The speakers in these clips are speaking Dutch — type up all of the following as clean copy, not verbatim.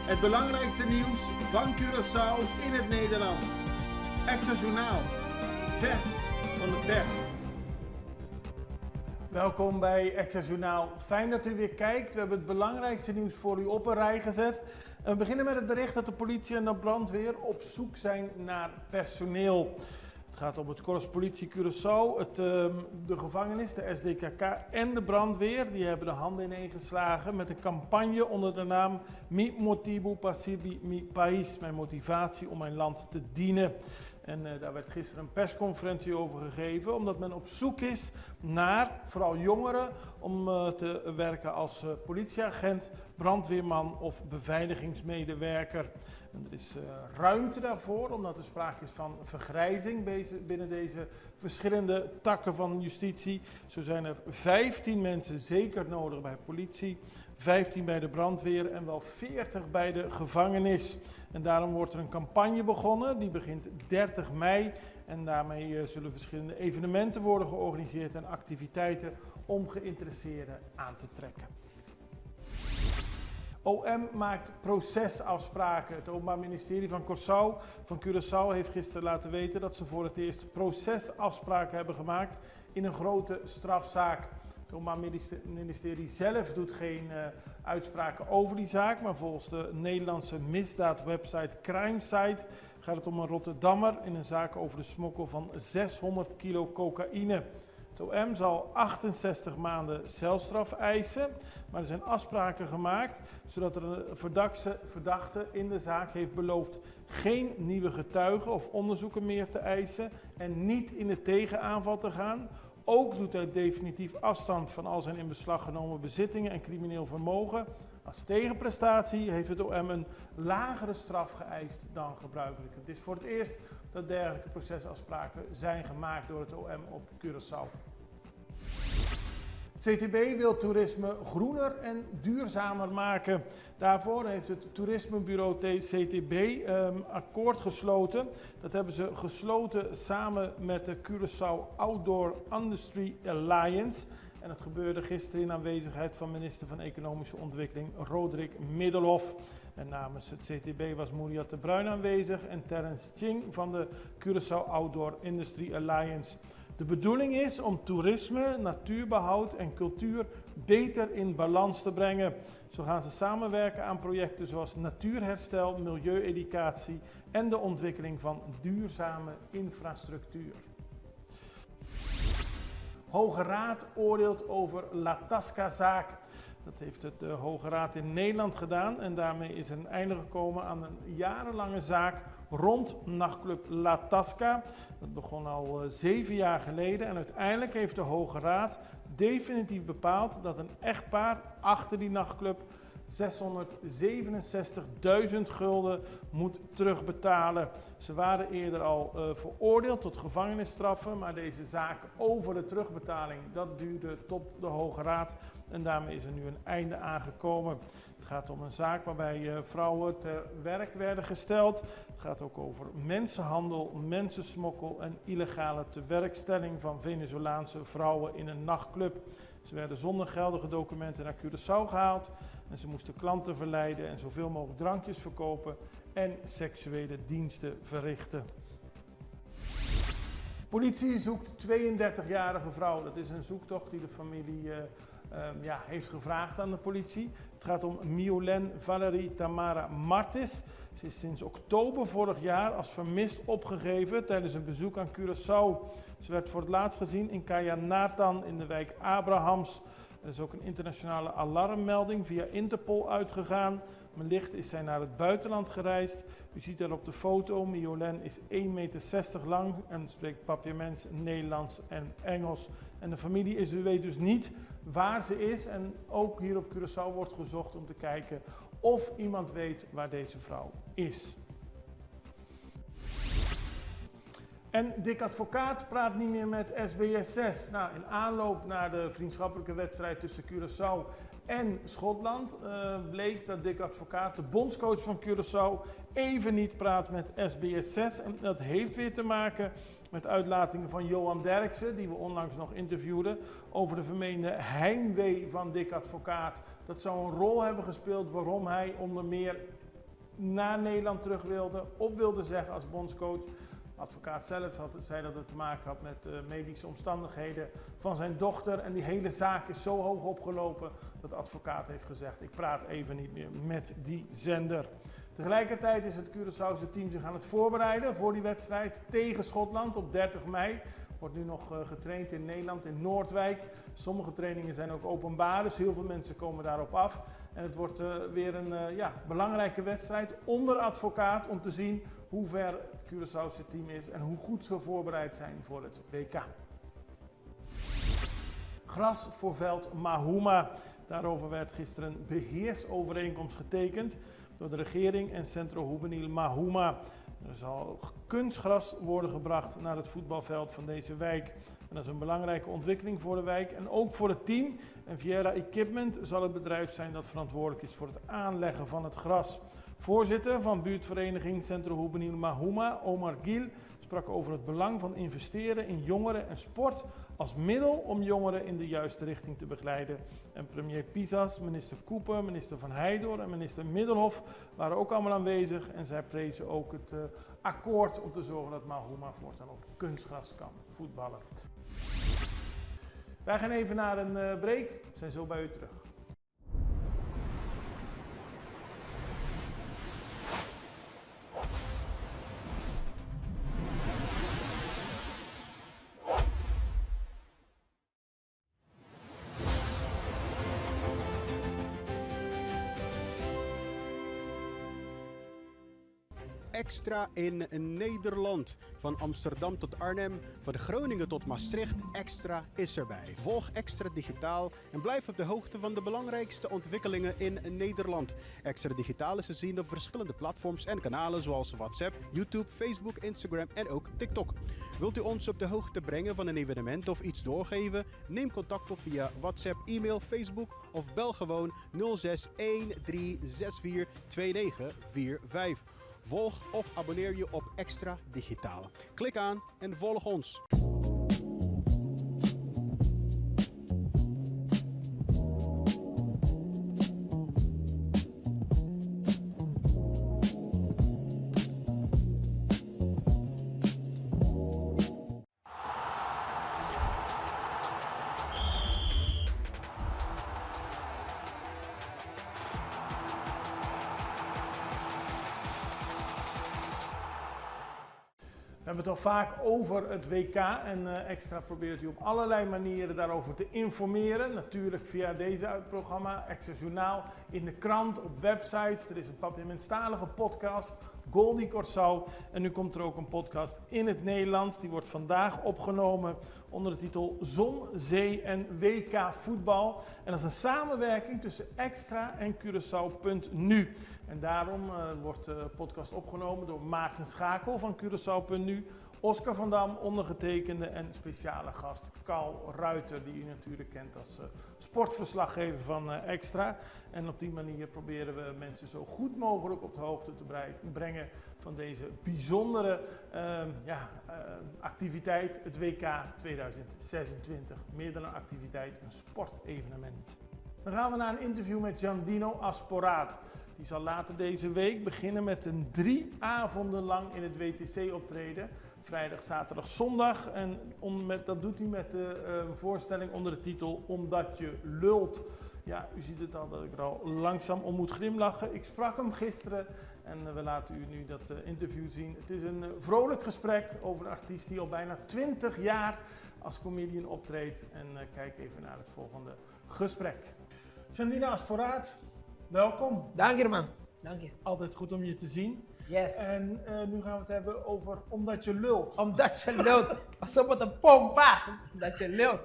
Het belangrijkste nieuws van Curaçao in het Nederlands. Extra Journaal, vers van de pers. Welkom bij Extra Journaal. Fijn dat u weer kijkt. We hebben het belangrijkste nieuws voor u op een rij gezet. We beginnen met het bericht dat de politie en de brandweer op zoek zijn naar personeel. Het gaat om het Korps Politie Curaçao, de gevangenis, de SDKK en de brandweer. Die hebben de handen ineengeslagen met een campagne onder de naam Mi Motivo para Servir Mi País, mijn motivatie om mijn land te dienen. En daar werd gisteren een persconferentie over gegeven, omdat men op zoek is naar vooral jongeren om te werken als politieagent, brandweerman of beveiligingsmedewerker. En er is ruimte daarvoor, omdat er sprake is van vergrijzing binnen deze verschillende takken van justitie. Zo zijn er 15 mensen zeker nodig bij politie, 15 bij de brandweer en wel 40 bij de gevangenis. En daarom wordt er een campagne begonnen, die begint 30 mei. En daarmee zullen verschillende evenementen worden georganiseerd en activiteiten om geïnteresseerden aan te trekken. OM maakt procesafspraken. Het Openbaar Ministerie van Curaçao heeft gisteren laten weten dat ze voor het eerst procesafspraken hebben gemaakt in een grote strafzaak. Het Openbaar Ministerie zelf doet geen uitspraken over die zaak, maar volgens de Nederlandse misdaadwebsite Crimesite gaat het om een Rotterdammer in een zaak over de smokkel van 600 kilo cocaïne. Het OM zal 68 maanden celstraf eisen, maar er zijn afspraken gemaakt zodat er een verdachte in de zaak heeft beloofd geen nieuwe getuigen of onderzoeken meer te eisen en niet in de tegenaanval te gaan. Ook doet hij definitief afstand van al zijn in beslag genomen bezittingen en crimineel vermogen. Als tegenprestatie heeft het OM een lagere straf geëist dan gebruikelijk. Het is voor het eerst dat dergelijke procesafspraken zijn gemaakt door het OM op Curaçao. CTB wil toerisme groener en duurzamer maken. Daarvoor heeft het toerismebureau CTB akkoord gesloten. Dat hebben ze gesloten samen met de Curaçao Outdoor Industry Alliance. En dat gebeurde gisteren in aanwezigheid van minister van Economische Ontwikkeling Roderick Middelhoff. En namens het CTB was Mouriat de Bruin aanwezig en Terence Ching van de Curaçao Outdoor Industry Alliance. De bedoeling is om toerisme, natuurbehoud en cultuur beter in balans te brengen. Zo gaan ze samenwerken aan projecten zoals natuurherstel, milieueducatie en de ontwikkeling van duurzame infrastructuur. Hoge Raad oordeelt over La Tasca-zaak. Dat heeft het Hoge Raad in Nederland gedaan en daarmee is er een einde gekomen aan een jarenlange zaak rond nachtclub La Tasca. Dat begon al 7 jaar geleden en uiteindelijk heeft de Hoge Raad definitief bepaald dat een echtpaar achter die nachtclub 667.000 gulden moet terugbetalen. Ze waren eerder al veroordeeld tot gevangenisstraffen, maar deze zaak over de terugbetaling, dat duurde tot de Hoge Raad en daarmee is er nu een einde aangekomen. Het gaat om een zaak waarbij vrouwen ter werk werden gesteld. Het gaat ook over mensenhandel, mensensmokkel en illegale tewerkstelling van Venezolaanse vrouwen in een nachtclub. Ze werden zonder geldige documenten naar Curaçao gehaald en ze moesten klanten verleiden en zoveel mogelijk drankjes verkopen en seksuele diensten verrichten. Politie zoekt 32-jarige vrouw. Dat is een zoektocht die de familie heeft gevraagd aan de politie. Het gaat om Miolène Valerie Tamara Martis. Ze is sinds oktober vorig jaar als vermist opgegeven tijdens een bezoek aan Curaçao. Ze werd voor het laatst gezien in Kaya Nathan in de wijk Abrahams. Er is ook een internationale alarmmelding via Interpol uitgegaan. Wellicht is zij naar het buitenland gereisd. U ziet daar op de foto, Miolène is 1,60 meter lang en spreekt papiaments, Nederlands en Engels. En de familie weet dus niet waar ze is. En ook hier op Curaçao wordt gezocht om te kijken of iemand weet waar deze vrouw is. En Dick Advocaat praat niet meer met SBS 6. Nou, in aanloop naar de vriendschappelijke wedstrijd tussen Curaçao en Schotland bleek dat Dick Advocaat, de bondscoach van Curaçao, even niet praat met SBS 6. En dat heeft weer te maken met uitlatingen van Johan Derksen, die we onlangs nog interviewden, over de vermeende heimwee van Dick Advocaat. Dat zou een rol hebben gespeeld waarom hij onder meer naar Nederland terug wilde, op wilde zeggen als bondscoach. De advocaat zelf zei dat het te maken had met medische omstandigheden van zijn dochter. En die hele zaak is zo hoog opgelopen dat de advocaat heeft gezegd: ik praat even niet meer met die zender. Tegelijkertijd is het Curaçaose team zich aan het voorbereiden voor die wedstrijd tegen Schotland op 30 mei. Wordt nu nog getraind in Nederland, in Noordwijk. Sommige trainingen zijn ook openbaar, dus heel veel mensen komen daarop af. En het wordt weer een belangrijke wedstrijd onder advocaat om te zien hoe ver het Curaçaose team is en hoe goed ze voorbereid zijn voor het WK. Gras voor veld Mahouma. Daarover werd gisteren een beheersovereenkomst getekend door de regering en Centro Juvenil Mahouma. Er zal kunstgras worden gebracht naar het voetbalveld van deze wijk. En dat is een belangrijke ontwikkeling voor de wijk en ook voor het team. En Viera Equipment zal het bedrijf zijn dat verantwoordelijk is voor het aanleggen van het gras. Voorzitter van buurtvereniging Centro Juvenil Mahouma, Omar Gil, sprak over het belang van investeren in jongeren en sport als middel om jongeren in de juiste richting te begeleiden. En premier Pisas, minister Koepen, minister Van Heijdor en minister Middelhof waren ook allemaal aanwezig. En zij prezen ook het akkoord om te zorgen dat Mahouma voortaan op kunstgras kan voetballen. Wij gaan even naar een break. We zijn zo bij u terug. Extra in Nederland. Van Amsterdam tot Arnhem, van Groningen tot Maastricht, Extra is erbij. Volg Extra digitaal en blijf op de hoogte van de belangrijkste ontwikkelingen in Nederland. Extra digitaal is te zien op verschillende platforms en kanalen zoals WhatsApp, YouTube, Facebook, Instagram en ook TikTok. Wilt u ons op de hoogte brengen van een evenement of iets doorgeven? Neem contact op via WhatsApp, e-mail, Facebook of bel gewoon 06 1364 2945. Volg of abonneer je op Extra Digitaal. Klik aan en volg ons. We hebben het al vaak over het WK en Extra probeert u op allerlei manieren daarover te informeren. Natuurlijk via deze programma, Extra Journaal, in de krant, op websites. Er is een papiamenstalige podcast, Goldie Corsau. En nu komt er ook een podcast in het Nederlands. Die wordt vandaag opgenomen onder de titel Zon, Zee en WK Voetbal. En dat is een samenwerking tussen Extra en Curaçao.nu. En daarom wordt de podcast opgenomen door Maarten Schakel van Curaçao.nu, Oscar van Dam, ondergetekende en speciale gast Carl Ruiter, die u natuurlijk kent als sportverslaggever van Extra. En op die manier proberen we mensen zo goed mogelijk op de hoogte te brengen van deze bijzondere activiteit, het WK 2026. Meer dan een activiteit, een sportevenement. Dan gaan we naar een interview met Giandino Asporaat. Die zal later deze week beginnen met een 3 avonden lang in het WTC optreden. Vrijdag, zaterdag, zondag. En dat doet hij met de voorstelling onder de titel Omdat je lult. Ja, u ziet het al dat ik er al langzaam om moet glimlachen. Ik sprak hem gisteren en we laten u nu dat interview zien. Het is een vrolijk gesprek over een artiest die al bijna 20 jaar als comedian optreedt. En kijk even naar het volgende gesprek. Giandino Asporaat, welkom. Dank je, man. Dank je. Altijd goed om je te zien. Yes. En nu gaan we het hebben over Omdat je lult. Omdat je lult. Pas op met een pompa. Omdat je lult.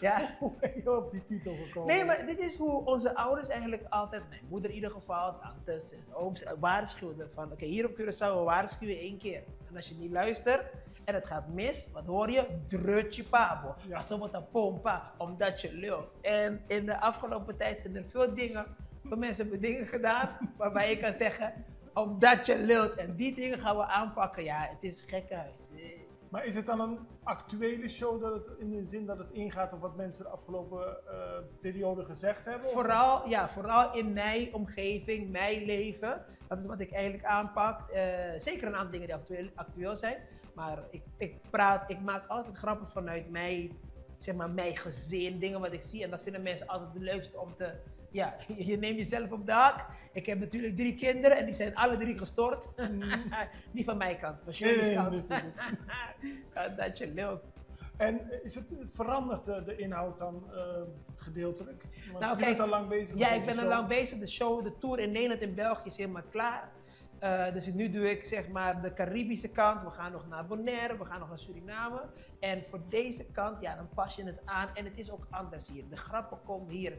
Ja. Hoe ben je op die titel gekomen? Nee, maar dit is hoe onze ouders eigenlijk altijd, mijn moeder in ieder geval, tantes en ooms, waarschuwden van oké, hier op Curaçao we waarschuwen 1 keer. En als je niet luistert en het gaat mis, wat hoor je? Drut je pabo. Ja. Pas op met een pompa, omdat je lult. En in de afgelopen tijd zijn er veel dingen, veel mensen hebben dingen gedaan waarbij je kan zeggen, omdat je lult. En die dingen gaan we aanpakken. Ja, het is gekkenhuis. Maar is het dan een actuele show dat het in de zin dat het ingaat op wat mensen de afgelopen periode gezegd hebben? Vooral in mijn omgeving, mijn leven. Dat is wat ik eigenlijk aanpak. Zeker een aantal dingen die actueel zijn. Maar ik maak altijd grappen vanuit mijn gezin, dingen wat ik zie. En dat vinden mensen altijd het leukste om te... Ja, je neemt jezelf op de hak. Ik heb natuurlijk 3 kinderen en die zijn alle 3 gestort. Niet van mijn kant, van Shirley's kant. Dat je leuk. En verandert de inhoud dan gedeeltelijk? Want Nou, je bent al lang bezig met Ja, deze ik ben al show. lang bezig. De tour in Nederland en België is helemaal klaar. Dus nu doe ik zeg maar de Caribische kant. We gaan nog naar Bonaire, we gaan nog naar Suriname. En voor deze kant, ja, dan pas je het aan. En het is ook anders hier. De grappen komen hier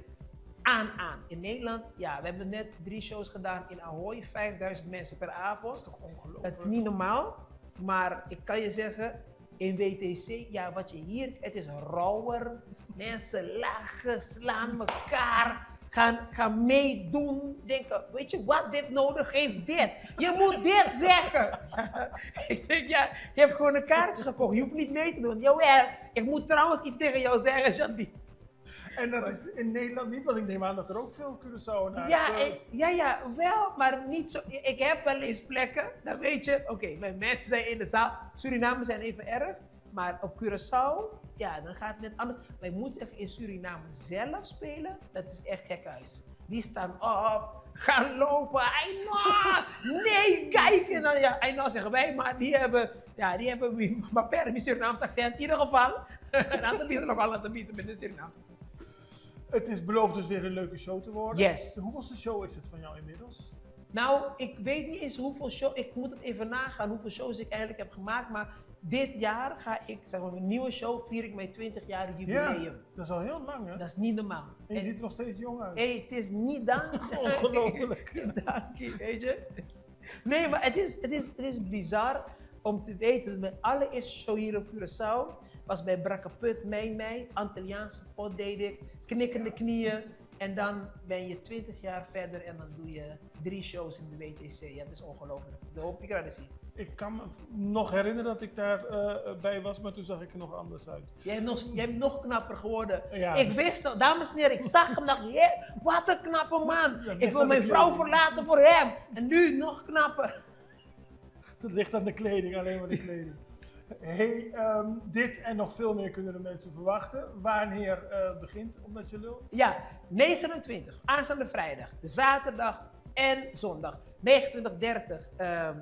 aan. In Nederland, ja, we hebben net 3 shows gedaan in Ahoy. 5000 mensen per avond. Dat is toch ongelooflijk? Dat is niet normaal. Maar ik kan je zeggen, in WTC, ja, wat je hier, het is rauwer. Mensen lachen, slaan elkaar, gaan meedoen. Denken, weet je wat, dit nodig heeft dit. Je moet dit zeggen. Ik denk, ja, je hebt gewoon een kaartje gekocht. Je hoeft niet mee te doen. Jawel, ik moet trouwens iets tegen jou zeggen, Jandy. En dat is in Nederland niet, want ik neem aan dat er ook veel Curaçaoënaars... Ja, wel, maar niet zo. Ik heb wel eens plekken, dan weet je, oké, mijn mensen zijn in de zaal. Suriname zijn even erg, maar op Curaçao, ja, dan gaat het net anders. Maar je moet zeggen, in Suriname zelf spelen, dat is echt gek huis. Die staan op, gaan lopen, nee, kijk! En dan, ja, zeggen wij, maar die hebben maar per een Surinaams accent in ieder geval. En dan bieden nog wel aan de bieden met de Surinaams. Het is beloofd dus weer een leuke show te worden. Yes. Hoeveelste show is het van jou inmiddels? Nou, ik weet niet eens hoeveel shows, ik moet het even nagaan hoeveel shows ik eigenlijk heb gemaakt, maar dit jaar ga ik, zeg maar, mijn nieuwe show, vier ik mijn 20-jarig jubileum. Ja, dat is al heel lang hè? Dat is niet normaal. En je ziet er nog steeds jong uit. Hé, het is niet dank. Ongelooflijk. Dank je, weet je. Nee, maar het is bizar om te weten dat mijn allereerste show hier op Curaçao was bij Brakkaput, Mei, Antilliaanse pot deed ik, knikkende knieën. En dan ben je 20 jaar verder en dan doe je 3 shows in de WTC. Ja, dat is ongelooflijk. De hoop ik eruit zien. Ik kan me nog herinneren dat ik daar bij was, maar toen zag ik er nog anders uit. Jij bent nog knapper geworden. Ja, Ik wist nog, dames en heren, ik zag hem dacht, wat een knappe man. Ja, Ik wil mijn vrouw verlaten voor hem. En nu nog knapper. Het ligt aan de kleding, alleen maar de kleding. Hey, dit en nog veel meer kunnen de mensen verwachten. Wanneer begint Omdat je lult? Ja, 29, aanstaande vrijdag, de zaterdag en zondag. 29, 30,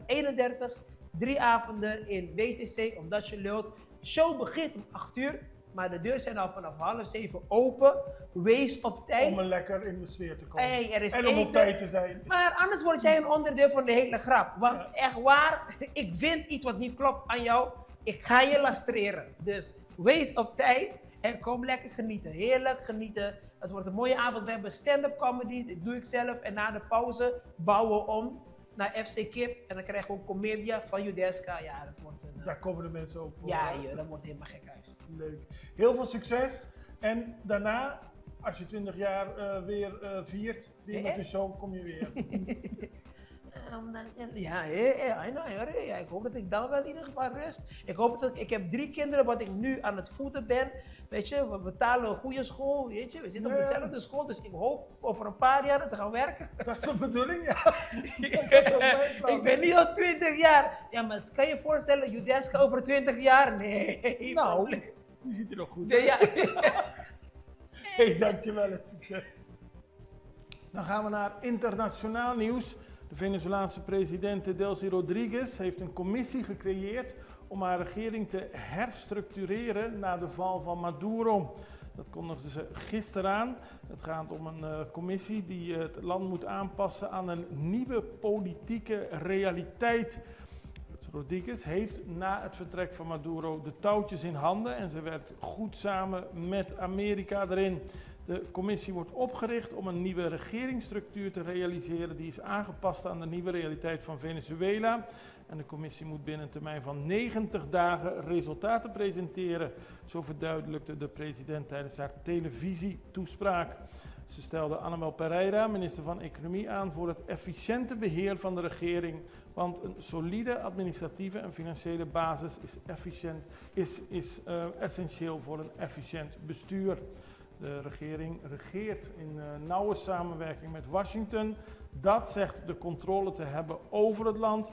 31, 3 avonden in WTC, Omdat je lult. De show begint om 8 uur, maar de deuren zijn al vanaf 6:30 open. Wees op tijd. Om er lekker in de sfeer te komen. Hey, er is en om op eten. tijd te zijn. Maar anders word jij een onderdeel van de hele grap. Want Ja. echt waar, ik vind iets wat niet klopt aan jou. Ik ga je lastreren. Dus wees op tijd en kom lekker genieten. Heerlijk genieten. Het wordt een mooie avond. We hebben stand-up comedy. Dat doe ik zelf. En na de pauze bouwen we om naar FC Kip. En dan krijgen we een comedia van Judeska. Ja, dat wordt een... Daar komen de mensen ook voor. ja, joh, dat wordt helemaal gek uit. Leuk. Heel veel succes. En daarna, als je 20 jaar weer viert, weer met de show, kom je weer. Ja, I know, hoor. Ja, ik hoop dat ik dan wel in ieder geval rust. Ik heb 3 kinderen wat ik nu aan het voeden ben. Weet je, we betalen een goede school, weet je. We zitten op dezelfde school, dus ik hoop over een paar jaar dat ze gaan werken. Dat is de bedoeling, ja. Dat is ook mijn plan. Ik ben niet al 20 jaar. Ja, maar kan je je voorstellen, Judeska over 20 jaar? Nee. Nou, je ziet er nog goed Nee, uit. ja. Hey, dankjewel en succes. Dan gaan we naar internationaal nieuws. De Venezolaanse president Delcy Rodriguez heeft een commissie gecreëerd om haar regering te herstructureren na de val van Maduro. Dat kondigden ze gisteren aan. Het gaat om een commissie die het land moet aanpassen aan een nieuwe politieke realiteit. Rodriguez heeft na het vertrek van Maduro de touwtjes in handen en ze werkt goed samen met Amerika erin. De commissie wordt opgericht om een nieuwe regeringsstructuur te realiseren die is aangepast aan de nieuwe realiteit van Venezuela. En de commissie moet binnen een termijn van 90 dagen resultaten presenteren, zo verduidelijkte de president tijdens haar televisietoespraak. Ze stelde Annabel Pereira, minister van Economie, aan voor het efficiënte beheer van de regering. Want een solide administratieve en financiële basis is essentieel voor een efficiënt bestuur. De regering regeert in nauwe samenwerking met Washington. Dat zegt de controle te hebben over het land.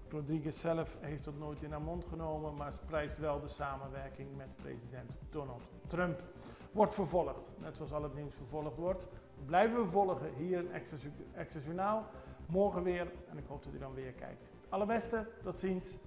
Rodriguez zelf heeft dat nooit in haar mond genomen, maar prijst wel de samenwerking met president Donald Trump. Wordt vervolgd, net zoals al het nieuws vervolgd wordt. Blijven we volgen hier in Extra Journaal. Morgen weer en ik hoop dat u dan weer kijkt. Allerbeste, tot ziens.